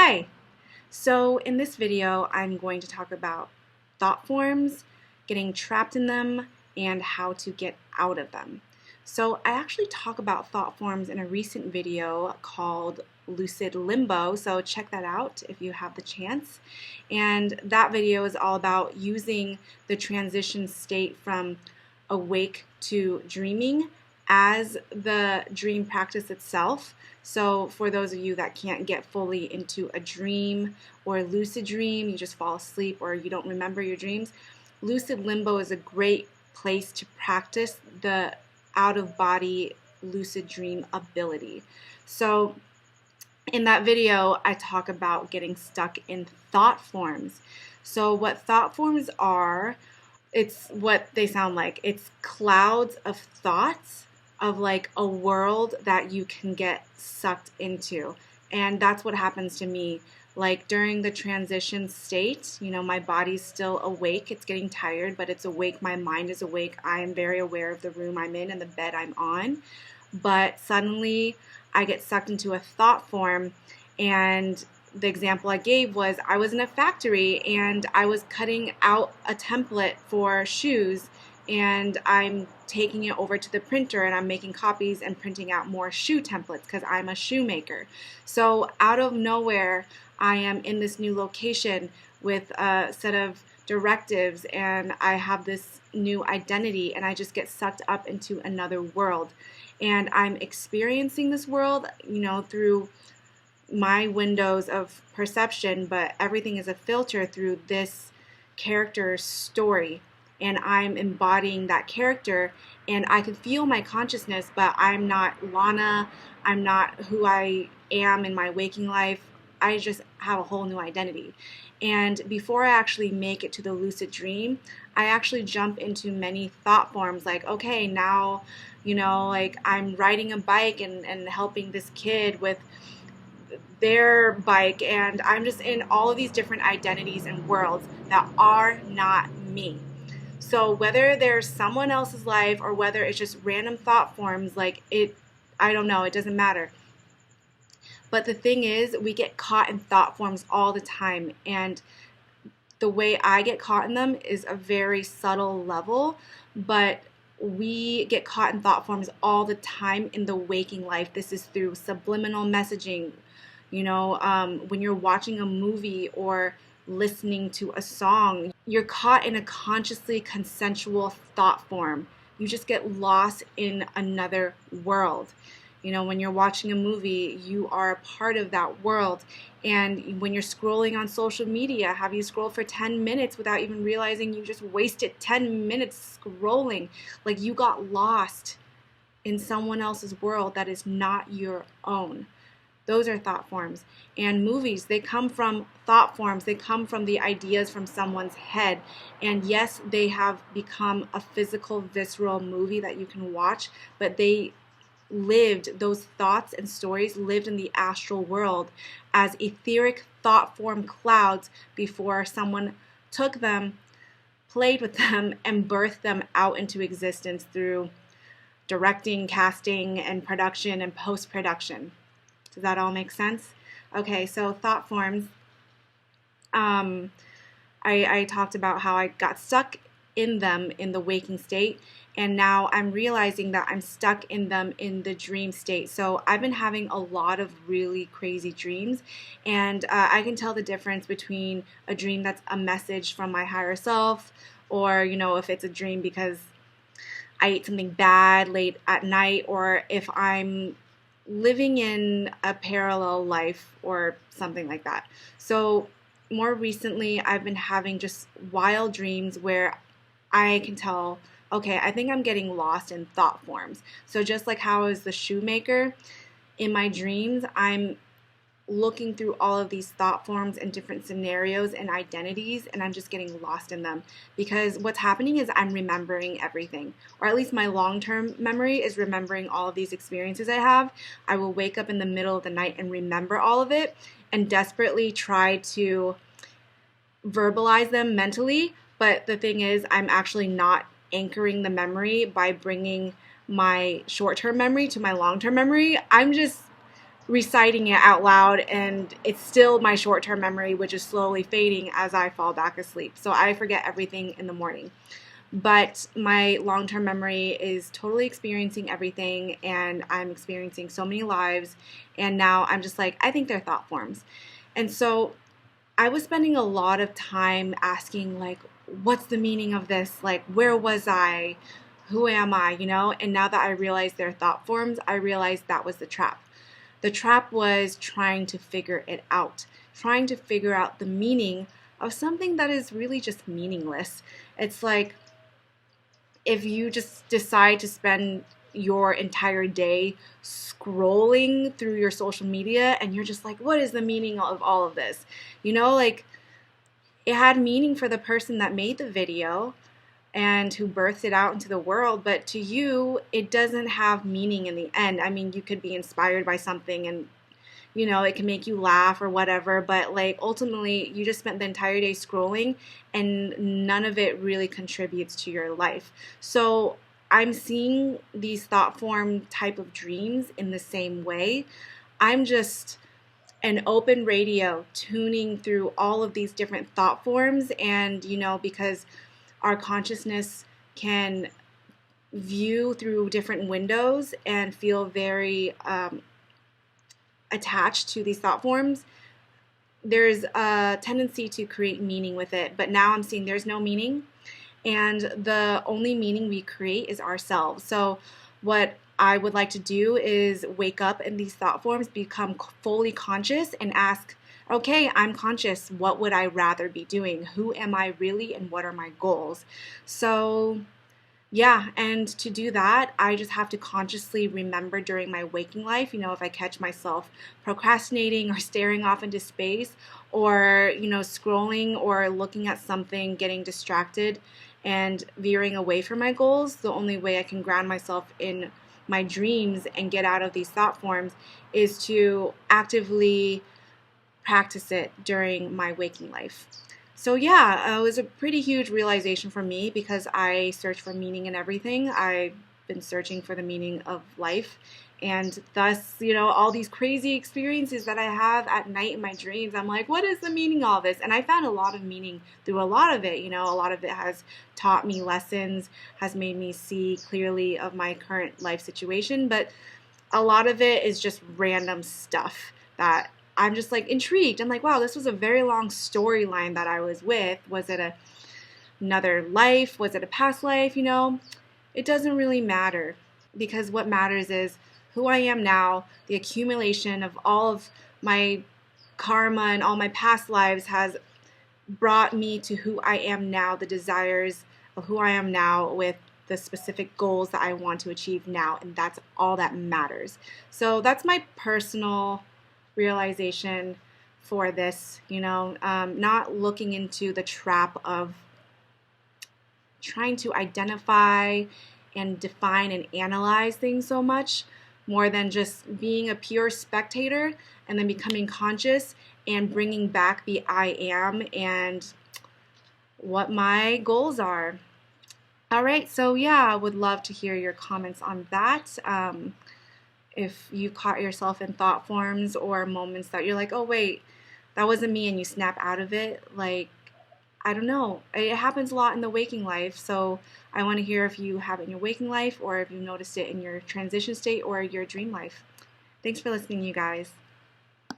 Hi! So in this video, I'm going to talk about thought forms, getting trapped in them, and how to get out of them. So I actually talk about thought forms in a recent video called Lucid Limbo, so check that out if you have the chance. And that video is all about using the transition state from awake to dreaming as the dream practice itself. So for those of you that can't get fully into a dream or a lucid dream, you just fall asleep or you don't remember your dreams, lucid limbo is a great place to practice the out-of-body lucid dream ability. So in that video, I talk about getting stuck in thought forms. So what thought forms are, it's what they sound like. It's clouds of thoughts of like a world that you can get sucked into. And that's what happens to me. Like during the transition state, my body's still awake. It's getting tired, but it's awake. My mind is awake. I am very aware of the room I'm in and the bed I'm on. But suddenly I get sucked into a thought form, and the example I gave was I was in a factory and I was cutting out a template for shoes, and I'm taking it over to the printer and I'm making copies and printing out more shoe templates because I'm a shoemaker. So out of nowhere, I am in this new location with a set of directives and I have this new identity, and I just get sucked up into another world. And I'm experiencing this world, through my windows of perception, but everything is a filter through this character's story. And I'm embodying that character, and I can feel my consciousness, but I'm not Lana. I'm not who I am in my waking life. I just have a whole new identity. And before I actually make it to the lucid dream, I actually jump into many thought forms like, okay, now, like I'm riding a bike and helping this kid with their bike, and I'm just in all of these different identities and worlds that are not me. So whether there's someone else's life or whether it's just random thought forms, I don't know, it doesn't matter. But the thing is, we get caught in thought forms all the time, and the way I get caught in them is a very subtle level, but we get caught in thought forms all the time in the waking life. This is through subliminal messaging, when you're watching a movie or listening to a song, you're caught in a consciously consensual thought form. You just get lost in another world. When you're watching a movie, you are a part of that world. And when you're scrolling on social media, have you scrolled for 10 minutes without even realizing you just wasted 10 minutes scrolling? Like you got lost in someone else's world that is not your own. Those are thought forms. And movies, they come from thought forms. They come from the ideas from someone's head. And yes, they have become a physical, visceral movie that you can watch, but those thoughts and stories lived in the astral world as etheric thought form clouds before someone took them, played with them, and birthed them out into existence through directing, casting, and production and post-production. Does that all make sense? Okay, so thought forms. I talked about how I got stuck in them in the waking state, and now I'm realizing that I'm stuck in them in the dream state. So I've been having a lot of really crazy dreams, and I can tell the difference between a dream that's a message from my higher self, or if it's a dream because I ate something bad late at night, or if I'm living in a parallel life or something like that. So more recently, I've been having just wild dreams where I can tell, okay, I think I'm getting lost in thought forms. So just like how I was the shoemaker, in my dreams, I'm looking through all of these thought forms and different scenarios and identities, and I'm just getting lost in them. Because what's happening is I'm remembering everything, or at least my long-term memory is remembering all of these experiences I have. I will wake up in the middle of the night and remember all of it and desperately try to verbalize them mentally, but the thing is I'm actually not anchoring the memory by bringing my short-term memory to my long-term memory. I'm just reciting it out loud, and it's still my short-term memory, which is slowly fading as I fall back asleep. So I forget everything in the morning. But my long-term memory is totally experiencing everything, and I'm experiencing so many lives, and now I'm just like, I think they're thought forms. And so I was spending a lot of time asking, like, what's the meaning of this? Like, where was I? Who am I? And now that I realize they're thought forms, I realized that was the trap. The trap was trying to figure it out, trying to figure out the meaning of something that is really just meaningless. It's like if you just decide to spend your entire day scrolling through your social media and you're just like, what is the meaning of all of this? Like, it had meaning for the person that made the video and who birthed it out into the world, but to you, it doesn't have meaning in the end. I mean, you could be inspired by something and it can make you laugh or whatever, but like ultimately you just spent the entire day scrolling and none of it really contributes to your life. So I'm seeing these thought form type of dreams in the same way. I'm just an open radio tuning through all of these different thought forms, and because our consciousness can view through different windows and feel very attached to these thought forms, there's a tendency to create meaning with it. But now I'm seeing there's no meaning, and the only meaning we create is ourselves. So what I would like to do is wake up in these thought forms, become fully conscious, and ask, okay, I'm conscious. What would I rather be doing? Who am I really, and what are my goals? So yeah, and to do that, I just have to consciously remember during my waking life, if I catch myself procrastinating or staring off into space, or, scrolling or looking at something, getting distracted and veering away from my goals, the only way I can ground myself in my dreams and get out of these thought forms is to actively practice it during my waking life. So yeah, it was a pretty huge realization for me because I search for meaning in everything. I've been searching for the meaning of life, and thus, all these crazy experiences that I have at night in my dreams, I'm like, what is the meaning of all this? And I found a lot of meaning through a lot of it. A lot of it has taught me lessons, has made me see clearly of my current life situation, but a lot of it is just random stuff that I'm just like intrigued. I'm like, wow, this was a very long storyline that I was with. Was it another life? Was it a past life? It doesn't really matter, because what matters is who I am now. The accumulation of all of my karma and all my past lives has brought me to who I am now, the desires of who I am now with the specific goals that I want to achieve now, and that's all that matters. So that's my personal realization for this, not looking into the trap of trying to identify and define and analyze things so much, more than just being a pure spectator and then becoming conscious and bringing back the I am and what my goals are. All right, so yeah, I would love to hear your comments on that. If you caught yourself in thought forms or moments that you're like, oh wait, that wasn't me, and you snap out of it, like, I don't know. It happens a lot in the waking life, so I want to hear if you have it in your waking life or if you noticed it in your transition state or your dream life. Thanks for listening, you guys.